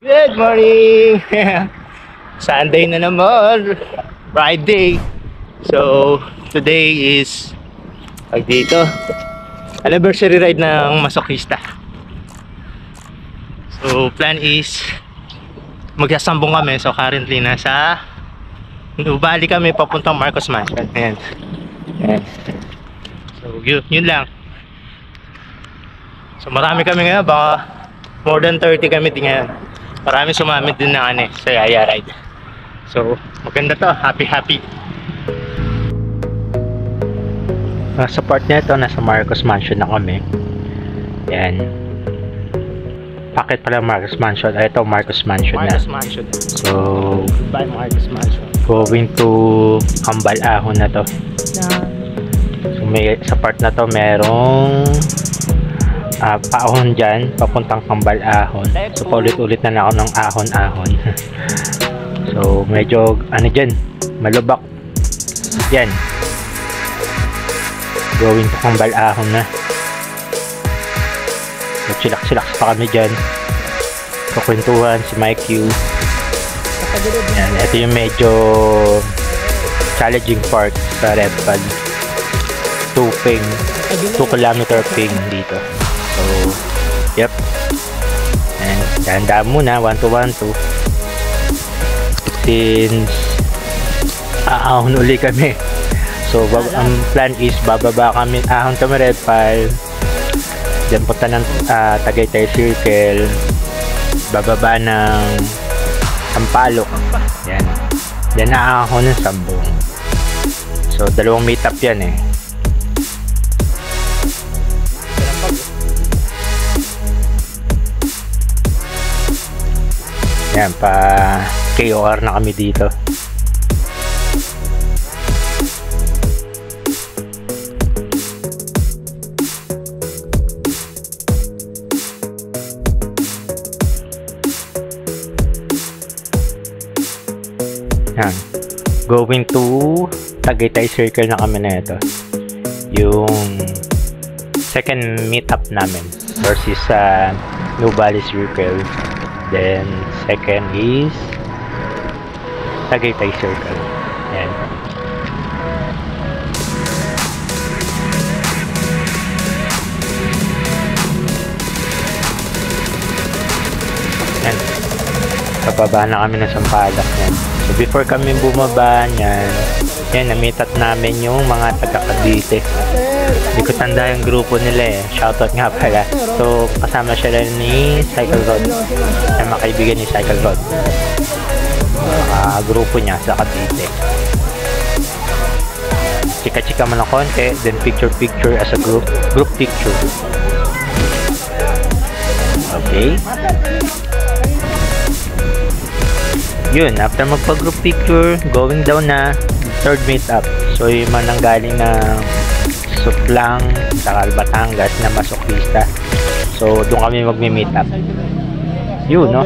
Good morning! Sunday na naman, Friday. So, today is dito, anniversary ride ng Masokista. So, plan is magsasambong kami. So, currently nasa Nubali kami papuntang Marcos Mansion. Ayan. Ayan. So, yun lang. So, marami kami ngayon. Baka more than 30 kami din ngayon. Marami sumamit din na sa Yaya Ride. So, maganda to. Happy. Sa part nito, nasa Marcos Mansion na kami. Yan. Bakit pala Marcos Mansion? Ito, Marcos Mansion na. Mansion. So, goodbye Marcos Mansion. Going to Kambal Ahon na to. So, sa part na to, merong paahon dyan, papuntang Kambal Ahon. So, paulit-ulit na ako ng ahon-ahon. So, medyo, dyan, malubak. Yan. Going to Kambal Ahon na. Chilak-chilak pa kami dyan. Kukwentuhan si Mike Q. Yan, ito yung medyo challenging part sa Red Pad. 2 kilometer ping dito. So, yep. And dahan-dahan muna, 1-2-1-2. Since aahon uli kami. So, ang plan is bababa kami, ahon kami Red Pal. Then punta ng Tagaytay Circle. Bababa ng Sampaloc. Yan. Then aahon ng Sambong. So, dalawang meetup yan eh. Yan, pa KOR na kami dito. Yan. Going to Tagaytay Circle na kami na ito. Yung second meetup namin versus sa Nubali Circle. Then, second is Tagaytay Circle. Yan. Yan. Pababa na kami ng Sampaloc. Yan. So, before kami bumaba yan, na-meet up namin yung mga taga-Cavite. Hindi ko tanda yung grupo nila eh. Shoutout nga pala. So, kasama siya rin ni Cycle Rod. Na makaibigan ni Cycle Rod. Grupo niya sa Cavite. Chika-chika mo ng konti. Then picture-picture as a group. Group picture. Okay. Yun. After magpa-group picture, going down na third meetup. So, yung mananggaling na Sutlang sa Batangas na Masokista. So, doon kami magmi-meet up. Yun, no?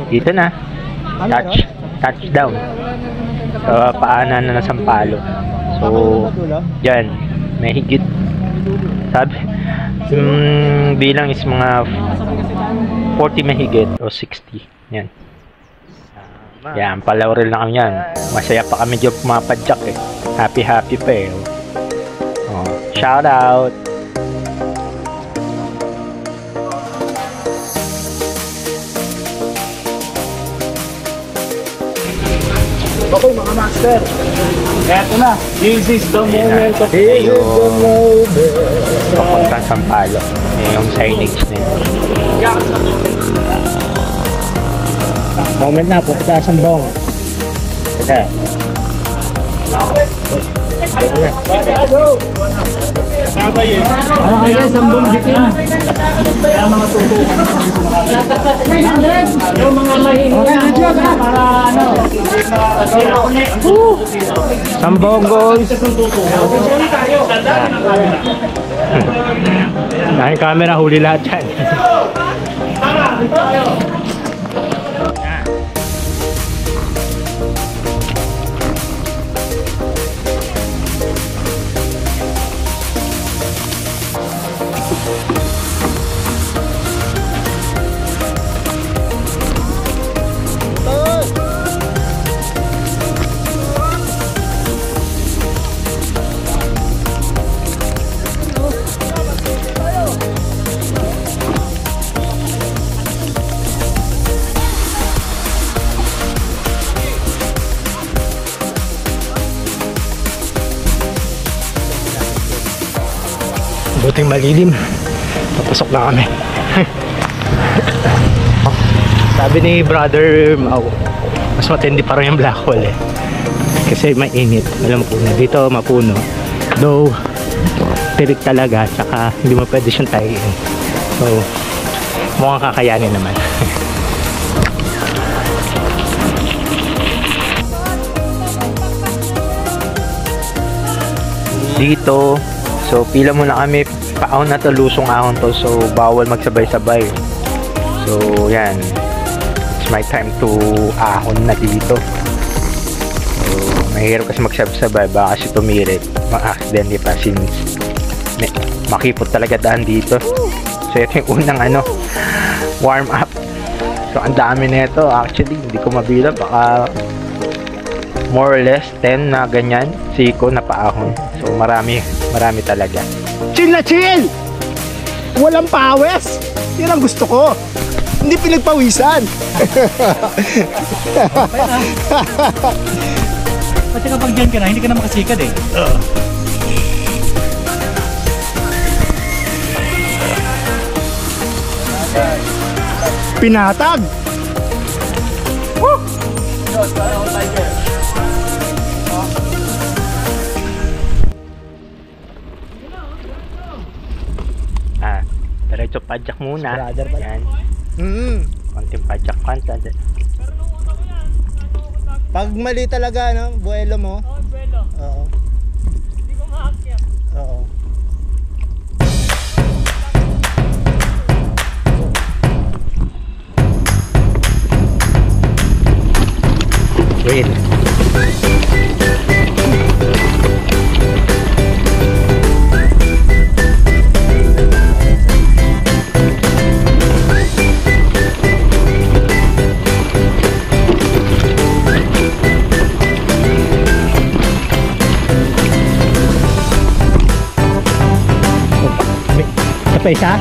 Dito na. Touchdown. So, paanan na Sampaloc. So, yan. May higit. Sabi, bilang is mga 40 mahigit o 60. Yan. Yan, palaurel na kami yan. Masaya pa kami dyan pumapadyak eh. Happy pa eh. Shout out. Okay mga master. Eto na. This is the moment of papuntang Sampaloc. Yung signage na yun. Moment na, pupunta sa Sambong. Ito. Ano kaya Sambong bitin? Kaya mga tutukan. Yung mga mahihinga para ano. Sambong goals. Dahil camera, huli lahat yan. buting malilim. Papasok na kami. Sabi ni Brother Mau, mas matindi pa rin yung black hole eh. Kasi mainit. Alam po na dito mapuno. Though, tirik talaga. Tsaka hindi mo pwede siyang tayin. So, mukhang kakayanin naman. Dito, so pila muna kami, paahon na to, lusong ahon to, so bawal magsabay-sabay. So yan, it's my time to ahon na dito. So mahirap kasi magsabay-sabay, baka kasi tumirik, ma-accidentally pa since makipot talaga daan dito. So ito yung unang warm up. So ang dami nito, actually hindi ko mabilang, baka more or less 10 na ganyan siko na paahon. So marami talaga. Chill na chill! Walang pawis! Yan ang gusto ko. Hindi pinagpawisan. Pati kapag dyan ka na, hindi ka na makasikad eh. Pinatag! Diretso padjak muna. Brother pa. Yan. Konting padjak content. Pag mali talaga, no? Buelo mo. Oo, buelo. Oo. Hindi ko maakyat. Oo. Wait. Pa isa?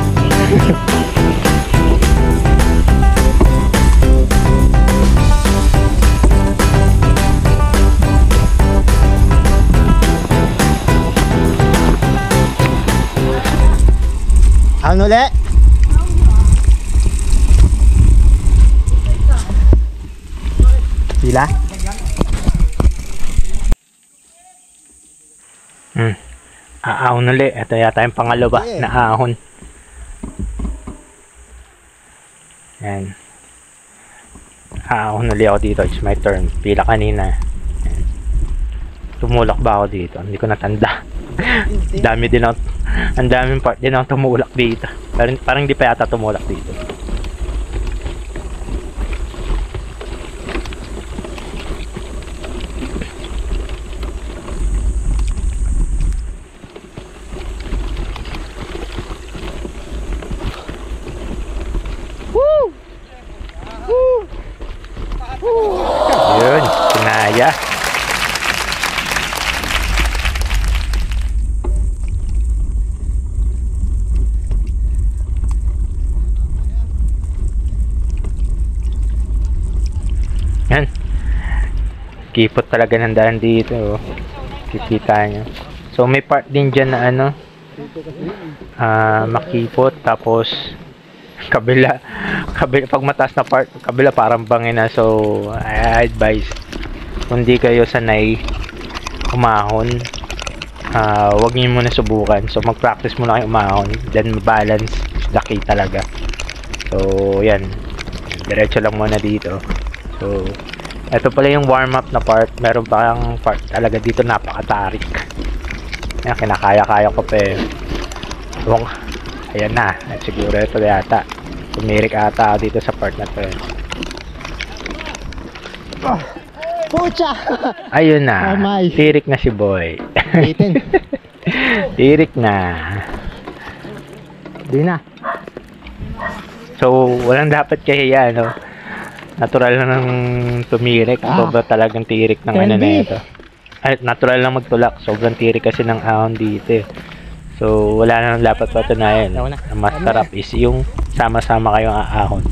Ano ulit? Pila? Aahon ulit. Ito yata yung pangalawa na ahon. Yan. Ahon ulit ako dito. It's my turn. Pila kanina. Yan. Tumulak ba ako dito? Hindi ko natanda. Dami din ako. Ang daming part din ako tumulak dito. Parang hindi pa yata tumulak dito. Yun, kinaya. Yan. Kipot talaga ng daan dito. Oh. Kikita nyo. So may part din dyan na makipot, tapos kabila pag mataas na part, kabila parang bangin na. So I advise, kung di kayo sanay umahon, wag niyo muna subukan. So mag practice muna kayo umahon, then balance is the key talaga. So yan, diretso lang muna dito. So ito pala yung warm up na part. Meron pa kang part talaga dito, napakatarik. Yan, kinakaya-kaya ko pa eh. Ayan na, siguro ito yata. Tumirik ata dito sa part na to eh. Pucha! Ayun na, tirik na si boy. Tirik na. Di na. So walang dapat kahiya, no? Natural lang ng tumirik. Sobrang talagang tirik ng ano na ito. Ay, natural lang magtulak. Sobrang tirik kasi ng ahon dito eh. So wala nang dapat patunayan. Ang mas sarap is yung sama-sama kayong aahon.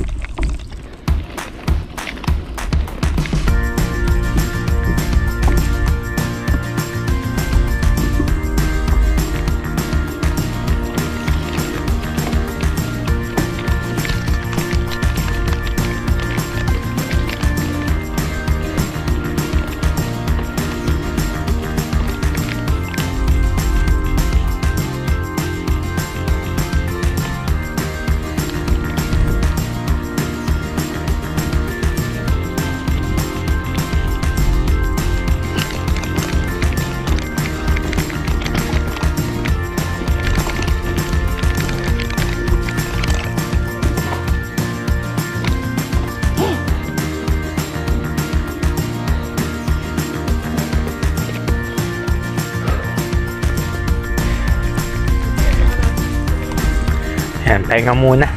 Ayan, pahinga muna.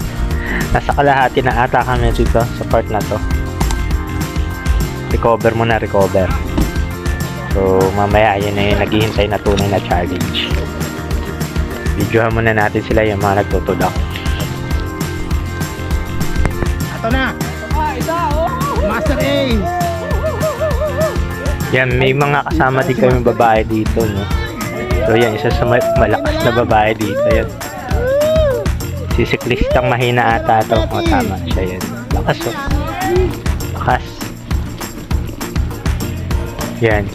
Nasa kalahati na ata kami dito sa part na to. Recover muna, recover. So, mamaya yun na yung naghihintay na tunay na challenge. Videohan muna natin sila yung mga nagtutulak. Ito na! Master Ace! Yan, may mga kasama din kami babae dito, no? So, yan, isa sa malakas na babae dito, yan. Si siklistang mahina ata to. O, tama siya, yan. Lakas, oh. Lakas. Yan.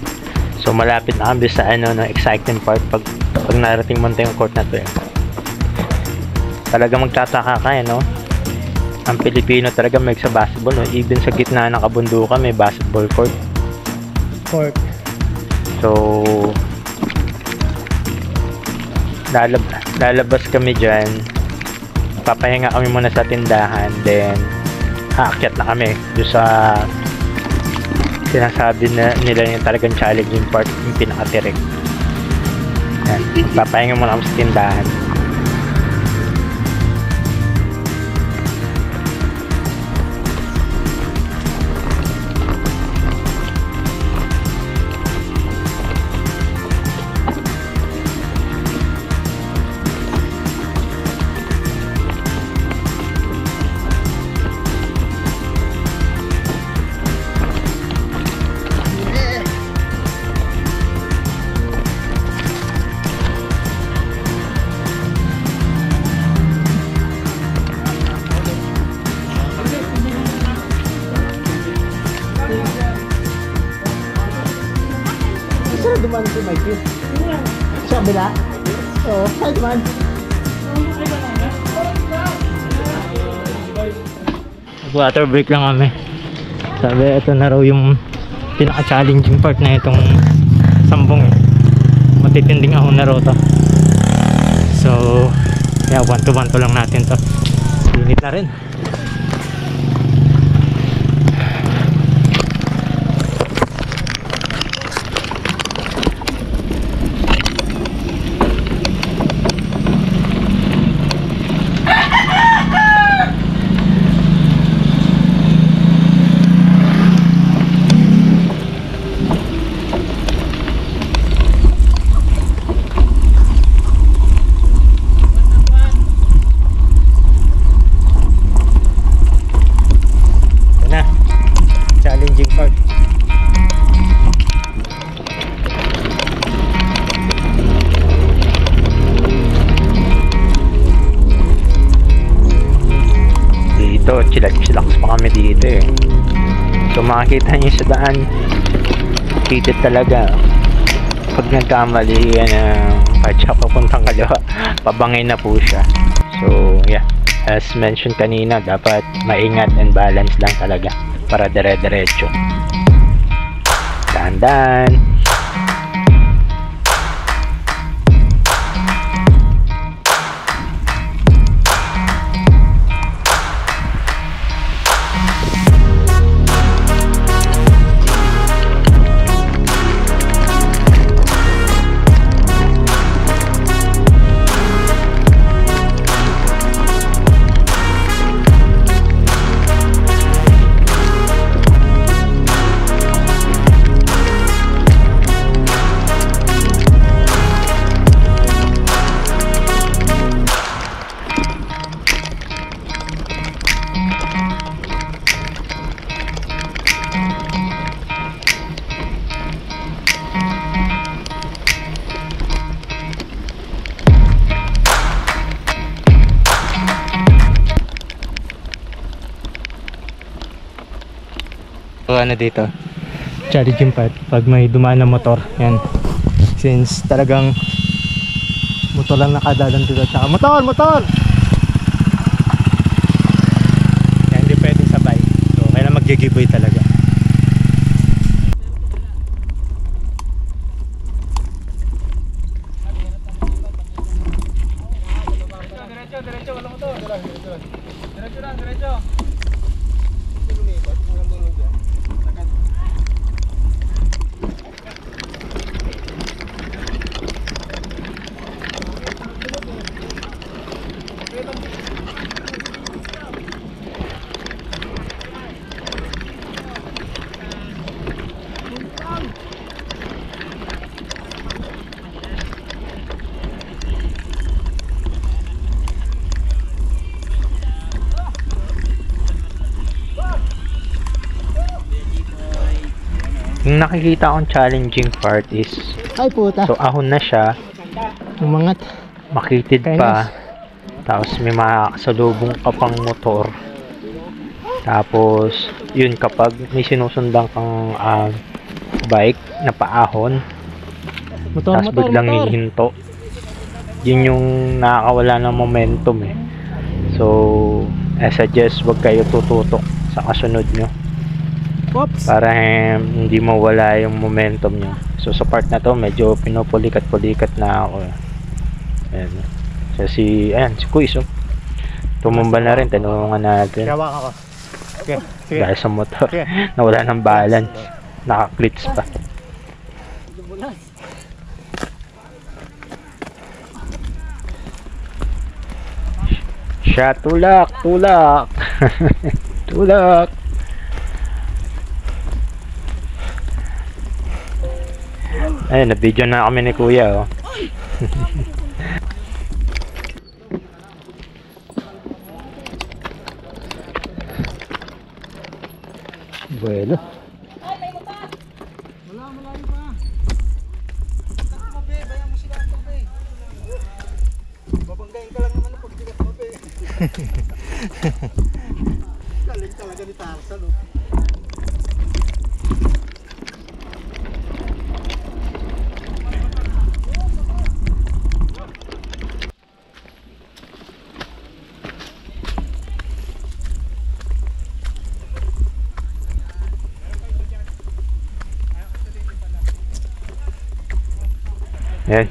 So, malapit na kami sa ano, no, exciting part pag narating mo na yung court na to, yan. Talaga magtataka ka, no? Ang Pilipino talaga may sa basketball, no? Even sa gitna ng kabundukan may basketball court. So, lalabas kami dyan, papahinga kami muna sa tindahan, then aakyat na kami doon sa sinasabi na nila yung talagang challenging part, yung pinakatirik. Yan, papahinga muna kami sa tindahan. Duman si Mikey. Siya bila? Oo, hi duman. Water break lang kami. Sabi, ito na raw yung pinaka-challenging part na itong sambong eh. Matitinding ahon na raw to. So, yeah, 1-to-1 lang natin to. Init na rin. Challenging part. Dito, chillax pa kami dito eh. So makikita niyo sa daan, heated talaga. Pag nagkamali yan padya papuntang kaliwa, pabangay na po siya. So yeah, as mentioned kanina, dapat maingat and balance lang talaga para dire-diretso. Dahan-dahan. Ano dito, challenging part pag may dumaan na motor, yan, since talagang motor lang nakadalan dito, tsaka motor yan, hindi pwede sabay, so kailangan mag-giveaway talaga. Diretso, wala motor, diretso lang, diretso. Yung nakikita akong challenging part is, Ay puta. so ahon na siya, Umangat. makitid pa, tapos may makasalubong ka pang motor. Tapos, yun, kapag may sinusundan kang bike na paahon, tapos biglang hihinto, yun yung nakakawala ng momentum eh. So, I suggest wag kayo tututok sa kasunod nyo. Oops. Para hindi mawala yung momentum nyo. So, sa part na to, medyo pinupulikat-pulikat na ako. Ayan. So, si Kuis, oh. Tumumba na rin, tinulungan natin. Kawak ako. Okay. Sige. Dahil sa motor. Sige. Nawala ng balance. Naka-clips pa. Siya, tulak! Tulak! Tulak! Ayun, na-video na kami ni Kuya, oh. Bueno. Babanggain ka lang naman pag di ka tumabi. Galing talaga ni Tarzan, oh. Yan.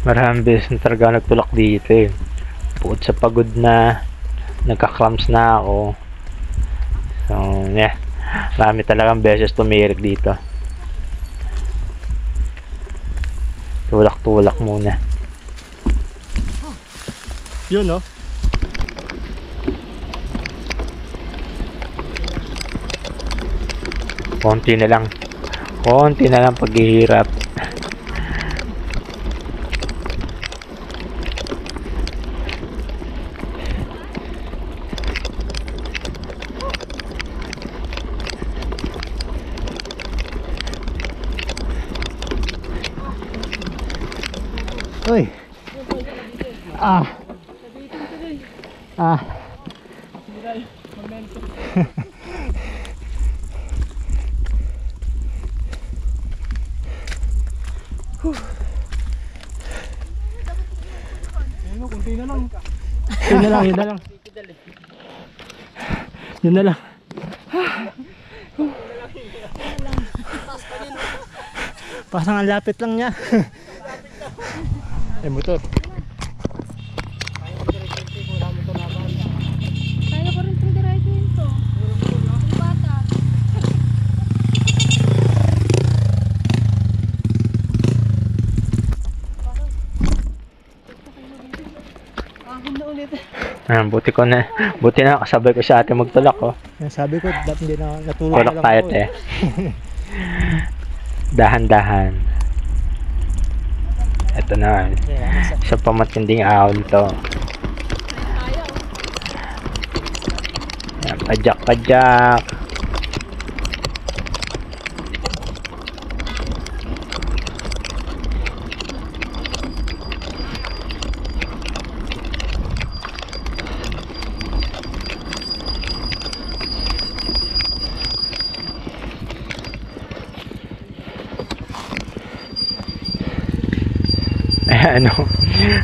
Maraming beses na talaga nagtulak dito eh. Bukod sa pagod na, nagka-cramps na ako. So, yeah. Marami talagang beses tumirik dito. Tulak-tulak muna. Yun, no? Konti na lang. Konti na lang paghihirap. Uy. Ah. Ah. Ano, kunti na lang. Yun na lang, yun na lang. Yun na lang. Parang ang lapit lang niya. Eh, motor. Kaya ko rin itong diretso ito. Ang bata. Ahon na ulit. Buti na kasabay ko sa ate magtulak, oh. Sabi ko, dapat hindi na natulog Tulak tayo, te. Dahan-dahan. Ito na. Isa pa matinding ahon to. Yan, pajak-pajak. Ano,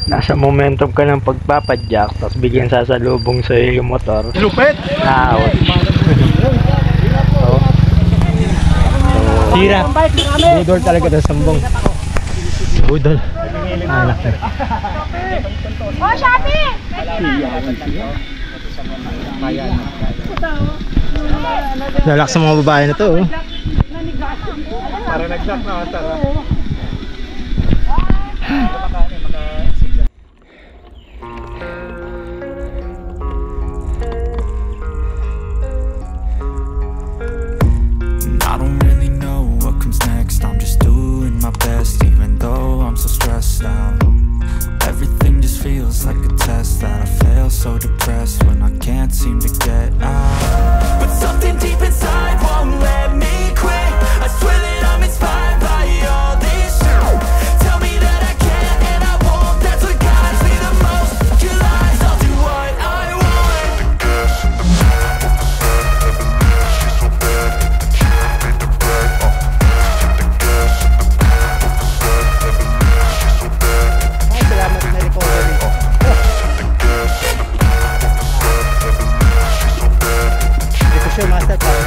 nasa momentum ka ng pagpapadyak, tapos biglang sasalubong sa yung motor. Lupet! Ouch. Tira. Budol talaga na sambong. Budol. Ah, nakita. Oh, Shopee! Lalak sa mga babae na to, oh. Para nag-shot na, tara. I don't really know what comes next. I'm just doing my best, even though I'm so stressed out. Everything just feels like a test that I fail, so depressed when I can't seem to get out. But something deep inside won't let me quit. I swear that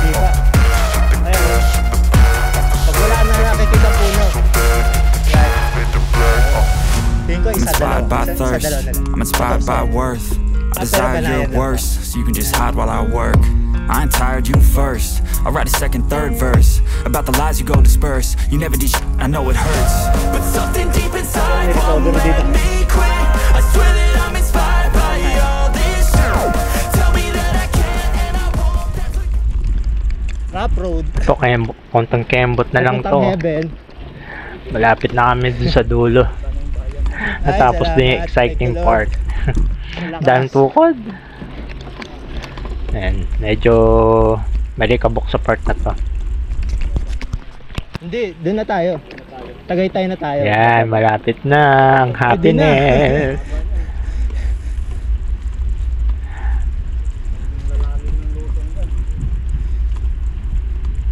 Hindi pa. Ayun, oh. Pag wala na nakikita puno. Yan. Tingin ko isa Inspired by dalawa. thirst, Isa dalawa na lang. I'm inspired by worth. I desire your worst, so you can just hide while I work. I ain't tired, you first. I'll write a second, third verse about the lies you go disperse. You never did shit, I know it hurts, but something deep inside won't let me quit. I swear that I'm inspired by all this shit. Tell me that I can and I won't. Rough road. Ito kontang kembot na lang to. Papuntang heaven. Malapit na kami dun sa dulo. Natapos din yung exciting part. Daming tukod. Ayan, medyo malikabok sa part na to. Hindi, doon na tayo. Tagaytay na tayo. Yan, malapit na ang happiness.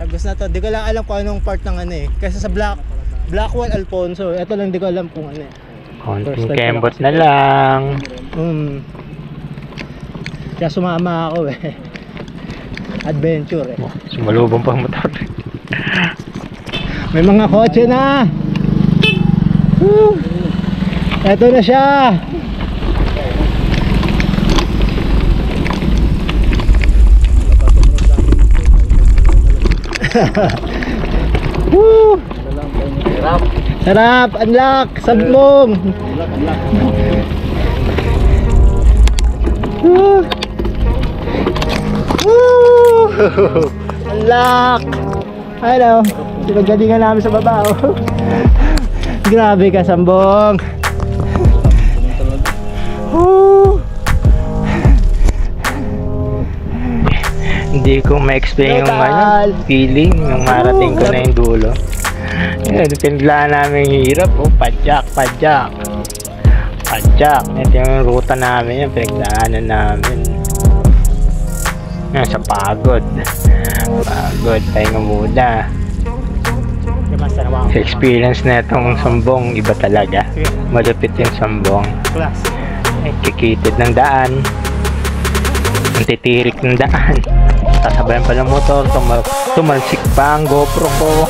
Tagos na to. Di ko lang alam kung anong part ng ano eh. Kasi sa Blackwell Alfonso, ito lang di ko alam kung ano eh. Konting kembot na lang. Kaya sumama ako eh. Adventure eh. Oh, sumalubong pa ang motor. May mga kotse na. Woo! Ito na siya. Woo! Sarap, unlock, sablong. Woo! Woo! Unlock. Hello. Pinagalingan namin sa baba. Oh. Grabe ka, Sambong. Woo! Hindi ko ma-explain yung Total. feeling nung marating ko na yung dulo. Yan, pinaglaan namin yung hirap. Oh, padyak. Ito yung ruta namin, yung pinagdaanan namin. Yan, sa pagod. Pahinga muna. Sa experience na itong Sambong, iba talaga. Malupit yung Sambong. Kikitid ng daan. Ang titirik ng daan. Sasabayan pa ng motor. Tumalsik pa ang GoPro ko.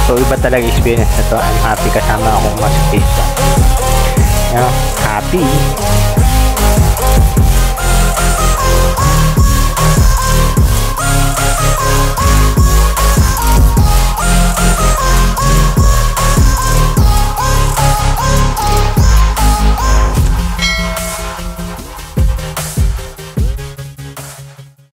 So iba talaga experience na to. I'm happy kasama akong mas pista. Happy.